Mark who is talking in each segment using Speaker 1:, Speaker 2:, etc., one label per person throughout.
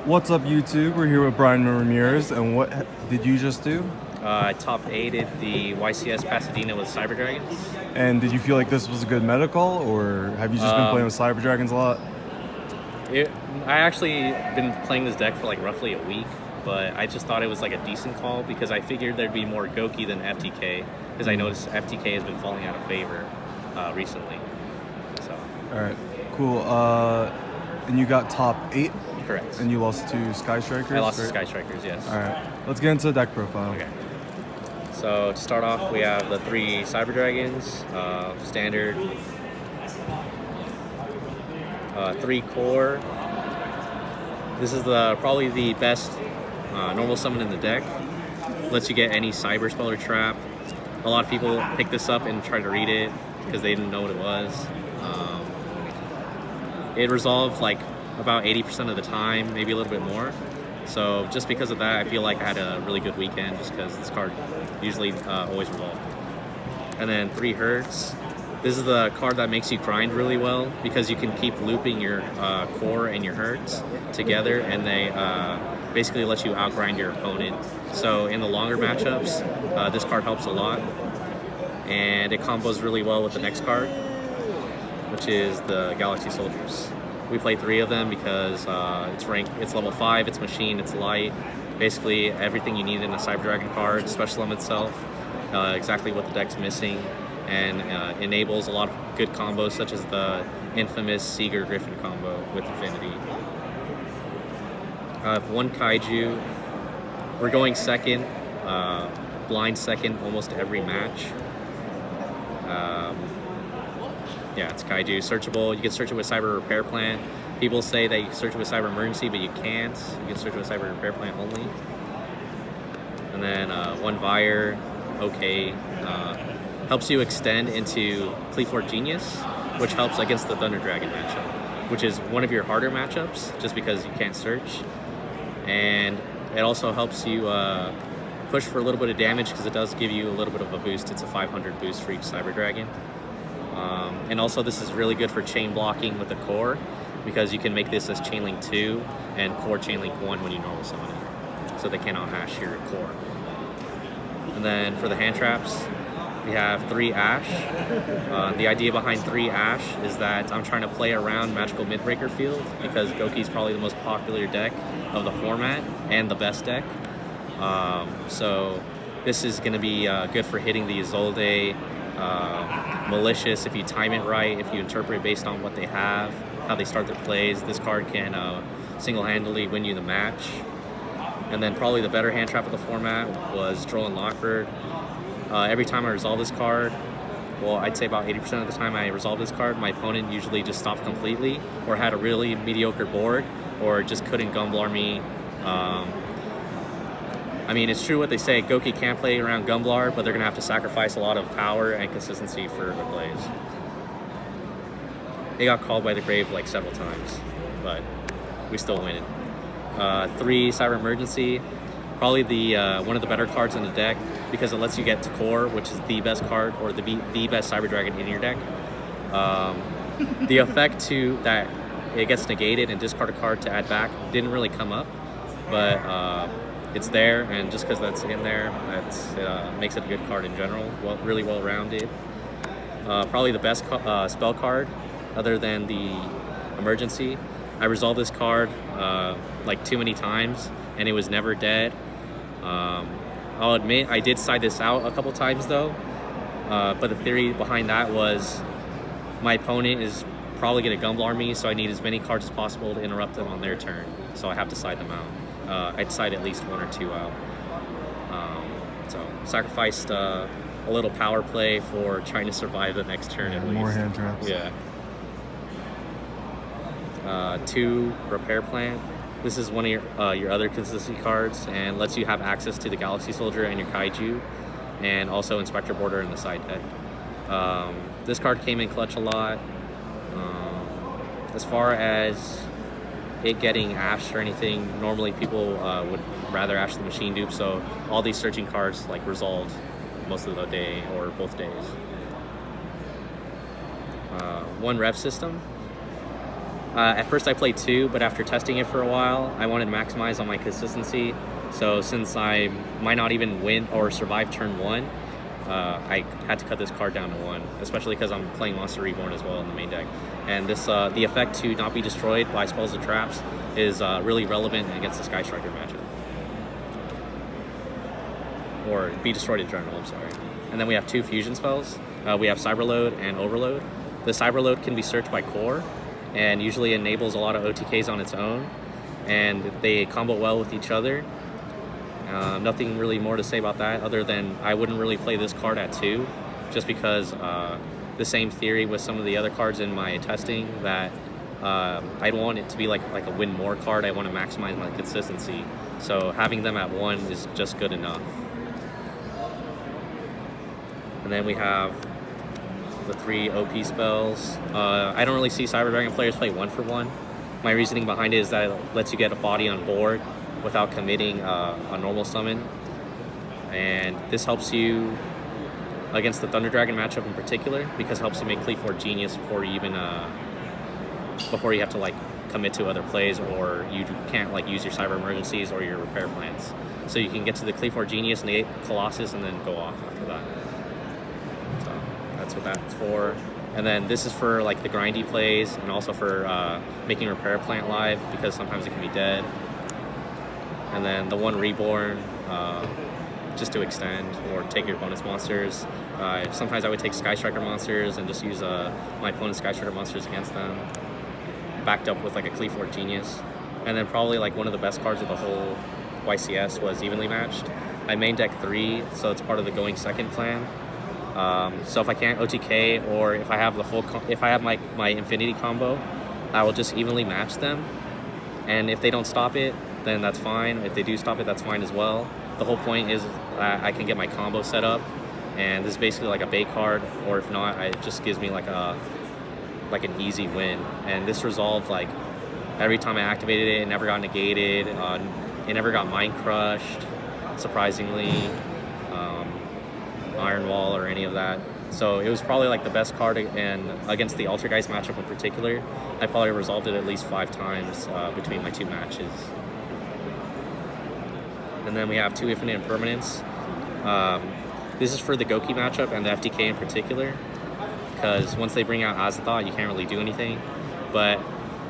Speaker 1: What's up, YouTube? We're here with Brian Ramirez, and what did you just do?
Speaker 2: I top 8'd the YCS Pasadena with Cyber Dragons.
Speaker 1: And did you feel like this was a good medical, or have you just been playing with Cyber Dragons a lot?
Speaker 2: I actually been playing this deck for like roughly a week, but I just thought it was like a decent call because I figured there'd be more Goki than FTK, because I noticed FTK has been falling out of favor recently. So.
Speaker 1: All right, cool. And you got top 8?
Speaker 2: Correct.
Speaker 1: And you lost to Sky Strikers?
Speaker 2: I lost to Sky Strikers, yes.
Speaker 1: All right, let's get into the deck profile.
Speaker 2: Okay. So to start off, we have the 3 Cyber Dragons, standard, 3 core. This is probably the best normal summon in the deck. Lets you get any Cyber Spell or Trap. A lot of people pick this up and try to read it because they didn't know what it was. It resolved like about 80% of the time, maybe a little bit more. So just because of that, I feel like I had a really good weekend just because this card usually always revolved. And then 3 Hertz. This is the card that makes you grind really well because you can keep looping your core and your Hertz together, and they basically let you outgrind your opponent. So in the longer matchups, this card helps a lot. And it combos really well with the next card, which is the Galaxy Soldiers. We play 3 of them because it's level 5, it's machine, it's light. Basically everything you need in a Cyber Dragon card, special summon itself, exactly what the deck's missing, and enables a lot of good combos such as the infamous Seeger Griffin combo with Infinity. 1 Kaiju. We're going second, blind second almost every match. Yeah, it's Kaiju. Searchable. You can search it with Cyber Repair Plant. People say that you can search it with Cyber Emergency, but you can't. You can search it with Cyber Repair Plant only. And then 1 Vire. Okay. Helps you extend into Cleafort Genius, which helps against the Thunder Dragon matchup, which is one of your harder matchups just because you can't search. And it also helps you push for a little bit of damage because it does give you a little bit of a boost. It's a 500 boost for each Cyber Dragon. And also this is really good for chain blocking with the core because you can make this as Chainlink 2 and core Chainlink 1 when you normal summon it, so they cannot hash your core. And then for the hand traps, we have 3 Ash. The idea behind 3 Ash is that I'm trying to play around Magical Midbreaker Field because Goki is probably the most popular deck of the format and the best deck. So this is going to be good for hitting the Isolde, Malicious if you time it right, if you interpret it based on what they have, how they start their plays. This card can single-handedly win you the match. And then probably the better hand trap of the format was Droll and Lockbird. Every time I resolve this card, well, I'd say about 80% of the time I resolve this card, my opponent usually just stopped completely or had a really mediocre board or just couldn't Gumblar me. I mean, it's true what they say, Goki can't play around Gumblar, but they're going to have to sacrifice a lot of power and consistency for their plays. They got called by the grave like several times, but we still win it. 3 Cyber Emergency, probably the one of the better cards in the deck because it lets you get to core, which is the best card or the best Cyber Dragon in your deck. The effect to that it gets negated and discard a card to add back didn't really come up, but it's there, and just because that's in there, makes it a good card in general. Really well-rounded. Probably the best spell card, other than the Emergency. I resolved this card like too many times, and it was never dead. I'll admit I did side this out a couple times though, but the theory behind that was my opponent is probably going to Gumblar me, so I need as many cards as possible to interrupt them on their turn, so I have to side them out. I'd side at least 1 or 2 out. So sacrificed a little power play for trying to survive the next turn at least.
Speaker 1: More hand traps.
Speaker 2: Yeah. 2 Repair Plant. This is one of your other consistency cards and lets you have access to the Galaxy Soldier and your Kaiju, and also Inspector Border in the side deck. This card came in clutch a lot. As far as it getting ashed or anything, normally people would rather ash the machine dupe, so all these searching cards like resolved most of the day or both days. 1 Rev System. At first I played 2, but after testing it for a while, I wanted to maximize on my consistency. So since I might not even win or survive turn 1, I had to cut this card down to 1, especially because I'm playing Monster Reborn as well in the main deck. And this, the effect to not be destroyed by spells and traps is really relevant against the Sky Striker matchup. Or be destroyed in general, I'm sorry. And then we have 2 fusion spells. We have Cyberload and Overload. The Cyberload can be searched by core, and usually enables a lot of OTKs on its own, and they combo well with each other. Nothing really more to say about that other than I wouldn't really play this card at 2, just because the same theory with some of the other cards in my testing that I'd want it to be like a win more card. I want to maximize my consistency, so having them at 1 is just good enough. And then we have the 3 OP spells. I don't really see Cyber Dragon players play 1 for 1. My reasoning behind it is that it lets you get a body on board without committing a normal summon. And this helps you against the Thunder Dragon matchup in particular, because it helps you make Cleave Genius before you even before you have to like commit to other plays, or you can't like use your Cyber Emergencies or your repair plans. So you can get to the Cleave Genius, negate Colossus, and then go off after that. So that's what that's for. And then this is for like the grindy plays, and also for making Repair Plant live, because sometimes it can be dead. And then the 1 Reborn, just to extend or take your bonus monsters. Sometimes I would take Sky Striker monsters and just use my opponent's Sky Striker monsters against them, backed up with like a Cleave Genius. And then probably like one of the best cards of the whole YCS was Evenly Matched. I main deck 3, so it's part of the going second plan. So if I can't OTK, or if I have the full, if I have my Infinity combo, I will just evenly match them. And if they don't stop it, then that's fine. If they do stop it, that's fine as well. The whole point is I can get my combo set up, and this is basically like a bait card, or if not, it just gives me like an easy win. And this resolved like every time I activated it, it never got negated. It never got mind crushed, surprisingly. Iron Wall or any of that. So it was probably like the best card, and against the Altergeist matchup in particular, I probably resolved it at least 5 times between my 2 matches. And then we have 2 Infinite Impermanents. This is for the Goki matchup and the FTK in particular, because once they bring out Azathoth, you can't really do anything. But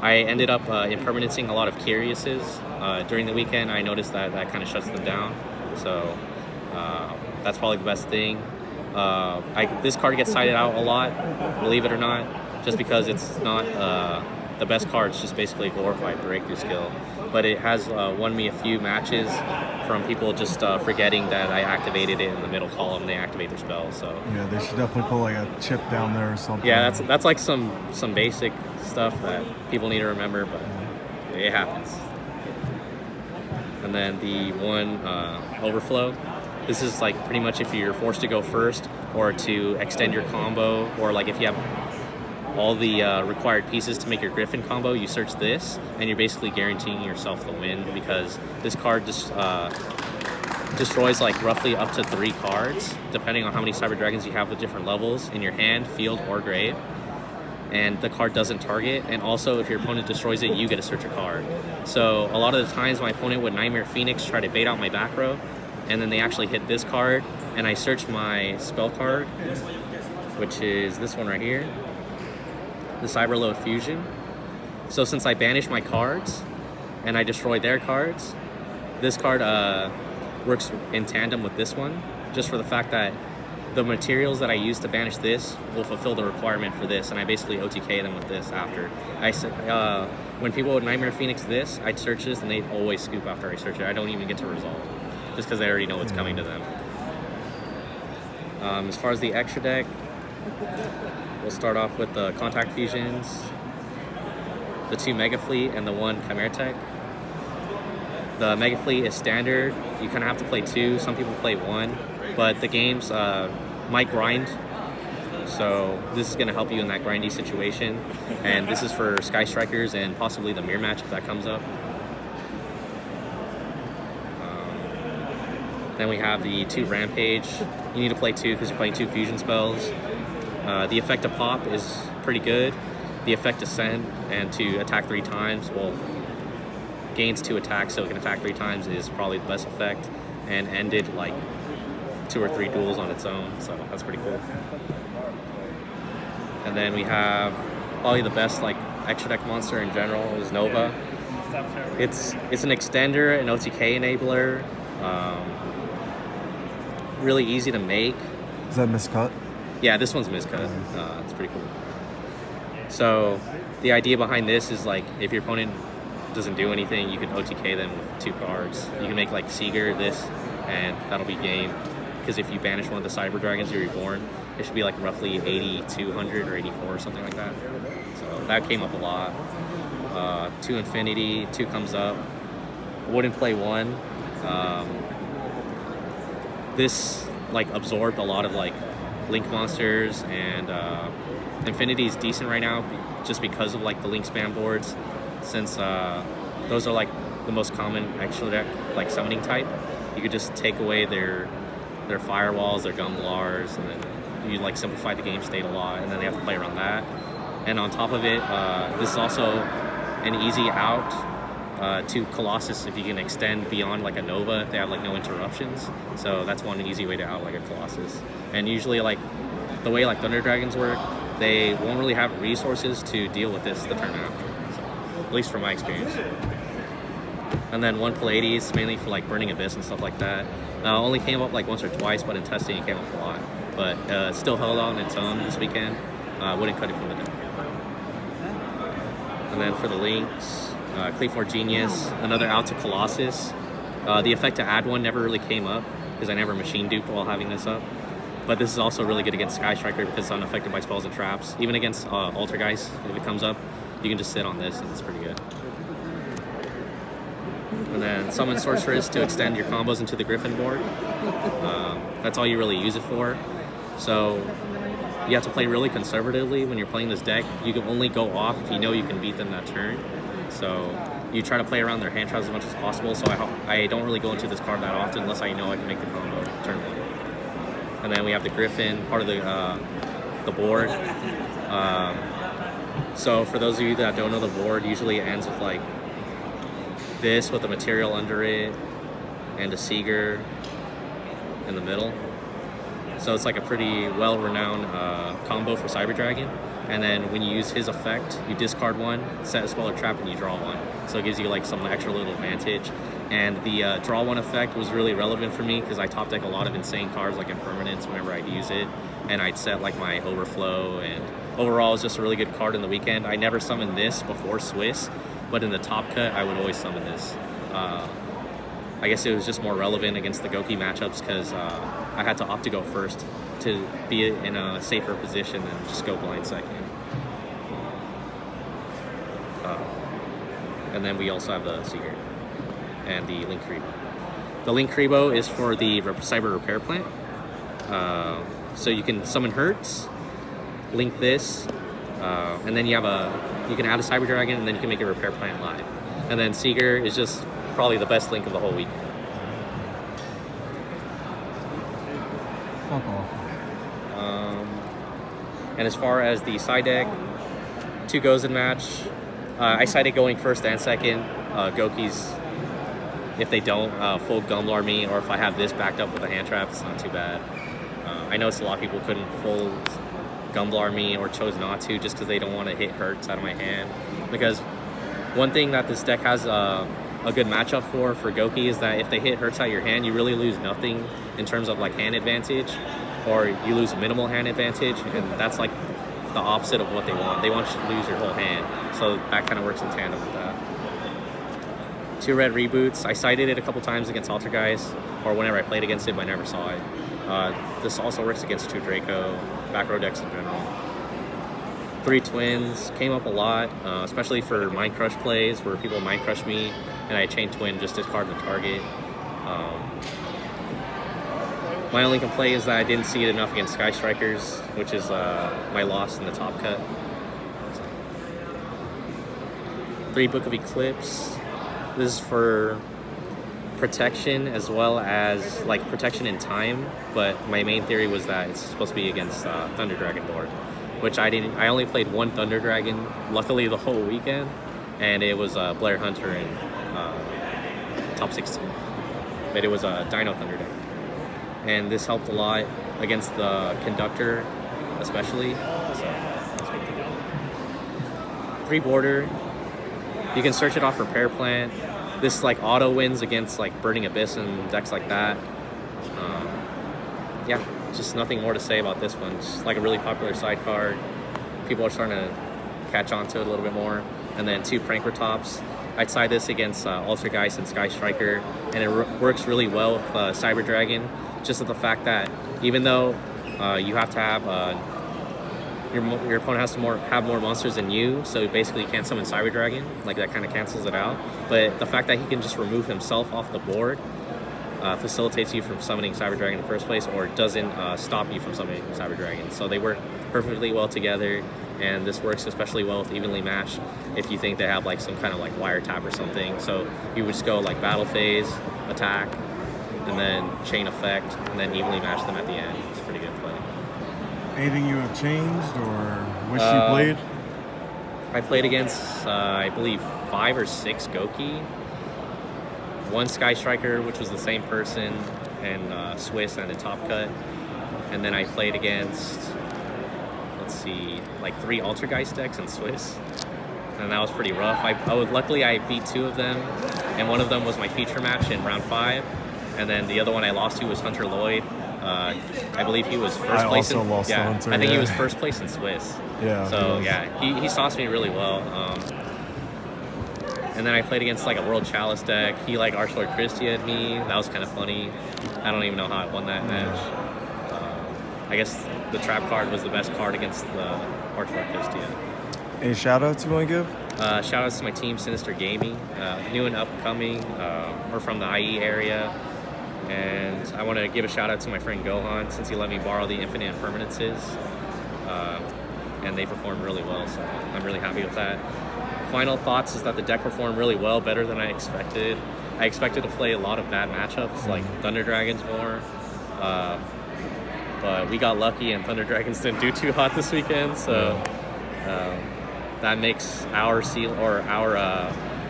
Speaker 2: I ended up impermanencing a lot of Curiouses. During the weekend, I noticed that kind of shuts them down. So that's probably the best thing. This card gets sided out a lot, believe it or not, just because it's not the best card. It's just basically a glorified breakthrough skill. But it has won me a few matches from people just forgetting that I activated it in the middle column. They activate their spell. So
Speaker 1: yeah, they should definitely put like a chip down there or something.
Speaker 2: Yeah, that's like some basic stuff that people need to remember, but it happens. And then the 1 Overflow. This is like pretty much if you're forced to go first, or to extend your combo, or like if you have all the required pieces to make your Griffin combo, you search this, and you're basically guaranteeing yourself the win, because this card just destroys like roughly up to 3 cards, depending on how many Cyber Dragons you have with different levels in your hand, field, or grave. And the card doesn't target, and also if your opponent destroys it, you get to search a card. So a lot of the times my opponent would Nightmare Phoenix, try to bait out my back row, and then they actually hit this card, and I search my spell card, which is this one right here, the Cyberload Fusion. So since I banish my cards and I destroy their cards, this card works in tandem with this one, just for the fact that the materials that I use to banish this will fulfill the requirement for this, and I basically OTK them with this after. When people would Nightmare Phoenix this, I'd search this, and they'd always scoop after I search it. I don't even get to resolve, just because they already know what's coming to them. As far as the extra deck, we'll start off with the Contact Fusions, the 2 Mega Fleet, and the 1 Chimera Tech. The Mega Fleet is standard. You kind of have to play 2. Some people play 1, but the games might grind, so this is going to help you in that grindy situation. And this is for Sky Strikers and possibly the Mirror Match if that comes up. Then we have the 2 Rampage. You need to play 2 because you're playing 2 fusion spells. The effect of Pop is pretty good. the effect Descent and to attack 3 times, well, gains 2 attacks, so it can attack 3 times is probably the best effect, and ended like 2 or 3 duels on its own, so that's pretty cool. And then we have probably the best like extra deck monster in general is Nova. It's an extender, an OTK enabler, really easy to make.
Speaker 1: Is that miscut?
Speaker 2: Yeah, this one's miscut. It's pretty cool. So the idea behind this is like if your opponent doesn't do anything, you can OTK them with 2 cards. You can make like Seeger this, and that'll be game. Because if you banish one of the Cyber Dragons you're reborn, it should be like roughly 8,200 or 84 or something like that. So that came up a lot. 2 Infinity, 2 comes up. Wouldn't play 1. This like absorbed a lot of like Link monsters, and Infinity is decent right now just because of like the Link spam boards, since those are like the most common extra deck like summoning type. You could just take away their firewalls, their Gumblars, and then you like simplify the game state a lot, and then they have to play around that. And on top of it, this is also an easy out to Colossus if you can extend beyond like a Nova if they have like no interruptions. So that's one easy way to out like a Colossus. And usually like the way like Thunder Dragons work, they won't really have resources to deal with this the turn after, so, at least from my experience. And then 1 Pallades, mainly for like Burning Abyss and stuff like that. Only came up like once or twice, but in testing it came up a lot. But still held on its own this weekend. Wouldn't cut it from the deck. And then for the links, Cleave4 Genius, another out to Colossus. The effect to add 1 never really came up because I never machine duped while having this up. But this is also really good against Sky Striker because it's unaffected by spells and traps. Even against Altergeist, if it comes up, you can just sit on this and it's pretty good. And then Summon Sorceress to extend your combos into the Griffin board. That's all you really use it for. So you have to play really conservatively when you're playing this deck. You can only go off if you know you can beat them that turn. So you try to play around their hand traps as much as possible. So I don't really go into this card that often unless I know I can make the combo turn 1. And then we have the Griffin, part of the board. So for those of you that don't know the board, usually it ends with like this with a material under it and a Seeger in the middle. So it's like a pretty well-renowned combo for Cyber Dragon. And then when you use his effect, you discard 1, set a spell or trap, and you draw 1. So it gives you like some extra little advantage. And the draw 1 effect was really relevant for me because I top deck a lot of insane cards like Impermanence whenever I'd use it. And I'd set like my Overflow, and overall it's just a really good card in the weekend. I never summoned this before Swiss, but in the top cut I would always summon this. I guess it was just more relevant against the Goki matchups because I had to opt to go first to be in a safer position than just go blind second. And then we also have the Seeger and the Link Kribo. The Link Kribo is for the Cyber Repair Plant. So you can summon Hertz, link this, and then you can add a Cyber Dragon, and then you can make a Repair Plant live. And then Seeger is just probably the best link of the whole week.
Speaker 1: Fuck off.
Speaker 2: And as far as the side deck, 2 goes in match. I sided going first and second. Goki's, if they don't full Gumblar me, or if I have this backed up with a hand trap, it's not too bad. I noticed a lot of people couldn't full Gumblar me or chose not to just because they don't want to hit Hertz out of my hand. Because one thing that this deck has a good matchup for Goki is that if they hit Hertz out your hand, you really lose nothing in terms of like hand advantage, or you lose minimal hand advantage, and that's like the opposite of what they want. They want you to lose your whole hand, so that kind of works in tandem with that. 2 red reboots. I cited it a couple times against Altergeist, or whenever I played against it, but I never saw it. This also works against 2 Draco, back row decks in general. 3 twins came up a lot, especially for Mind Crush plays where people Mind Crush me and I chain twin just discard the target. My only complaint is that I didn't see it enough against Sky Strikers, which is my loss in the top cut. 3 Book of Eclipse. This is for protection as well as like protection in time, but my main theory was that it's supposed to be against Thunder Dragon board. which I didn't. I only played one Thunder Dragon, luckily the whole weekend, and it was Blair Hunter in top 16. But it was a Dino Thunder deck, and this helped a lot against the Conductor, especially. So, 3 border. You can search it off Repair Plant. This like auto wins against like Burning Abyss and decks like that. Yeah, just nothing more to say about this one. It's like a really popular side card. People are starting to catch on to it a little bit more. And then 2 Pranker Tops. I'd side this against Altergeist and Sky Striker, and it works really well with Cyber Dragon. Just with the fact that even though you have to have your opponent has to have more monsters than you, so basically you can't summon Cyber Dragon. Like that kind of cancels it out. But the fact that he can just remove himself off the board facilitates you from summoning Cyber Dragon in the first place, or doesn't stop you from summoning Cyber Dragon. So they work perfectly well together, and this works especially well with Evenly Matched if you think they have like some kind of like wiretap or something. So you would just go like Battle Phase, attack, and then Chain Effect, and then evenly match them at the end. It's a pretty good play.
Speaker 1: Anything you have changed or wish you played?
Speaker 2: I played against, I believe, 5 or 6 Goki, 1 Sky Striker, which was the same person, and Swiss and a Top Cut. And then I played against, let's see, like 3 Altergeist decks in Swiss. And that was pretty rough. Luckily I beat 2 of them, and one of them was my feature match in round 5. And then the other one I lost to was Hunter Lloyd. I believe he was first place.
Speaker 1: I also lost to Hunter.
Speaker 2: I think he was first place in Swiss.
Speaker 1: Yeah.
Speaker 2: So yeah, he sauced me really well. And then I played against like a World Chalice deck. He like Archlord Christia'd me. That was kind of funny. I don't even know how I won that match. I guess the trap card was the best card against the Archlord Christia.
Speaker 1: Any shout outs you want to give?
Speaker 2: Shout outs to my team, Sinister Gaming, new and upcoming. We're from the IE area. And I want to give a shout out to my friend Gohan, since he let me borrow the Infinite Impermanences. And they performed really well, so I'm really happy with that. Final thoughts is that the deck performed really well, better than I expected. I expected to play a lot of bad matchups, like Thunder Dragons more. But we got lucky and Thunder Dragons didn't do too hot this weekend, so that makes our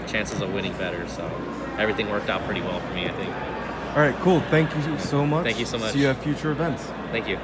Speaker 2: chances of winning better. So everything worked out pretty well for me, I think.
Speaker 1: All right, cool. Thank you so much.
Speaker 2: Thank you so much.
Speaker 1: See you at future events.
Speaker 2: Thank you.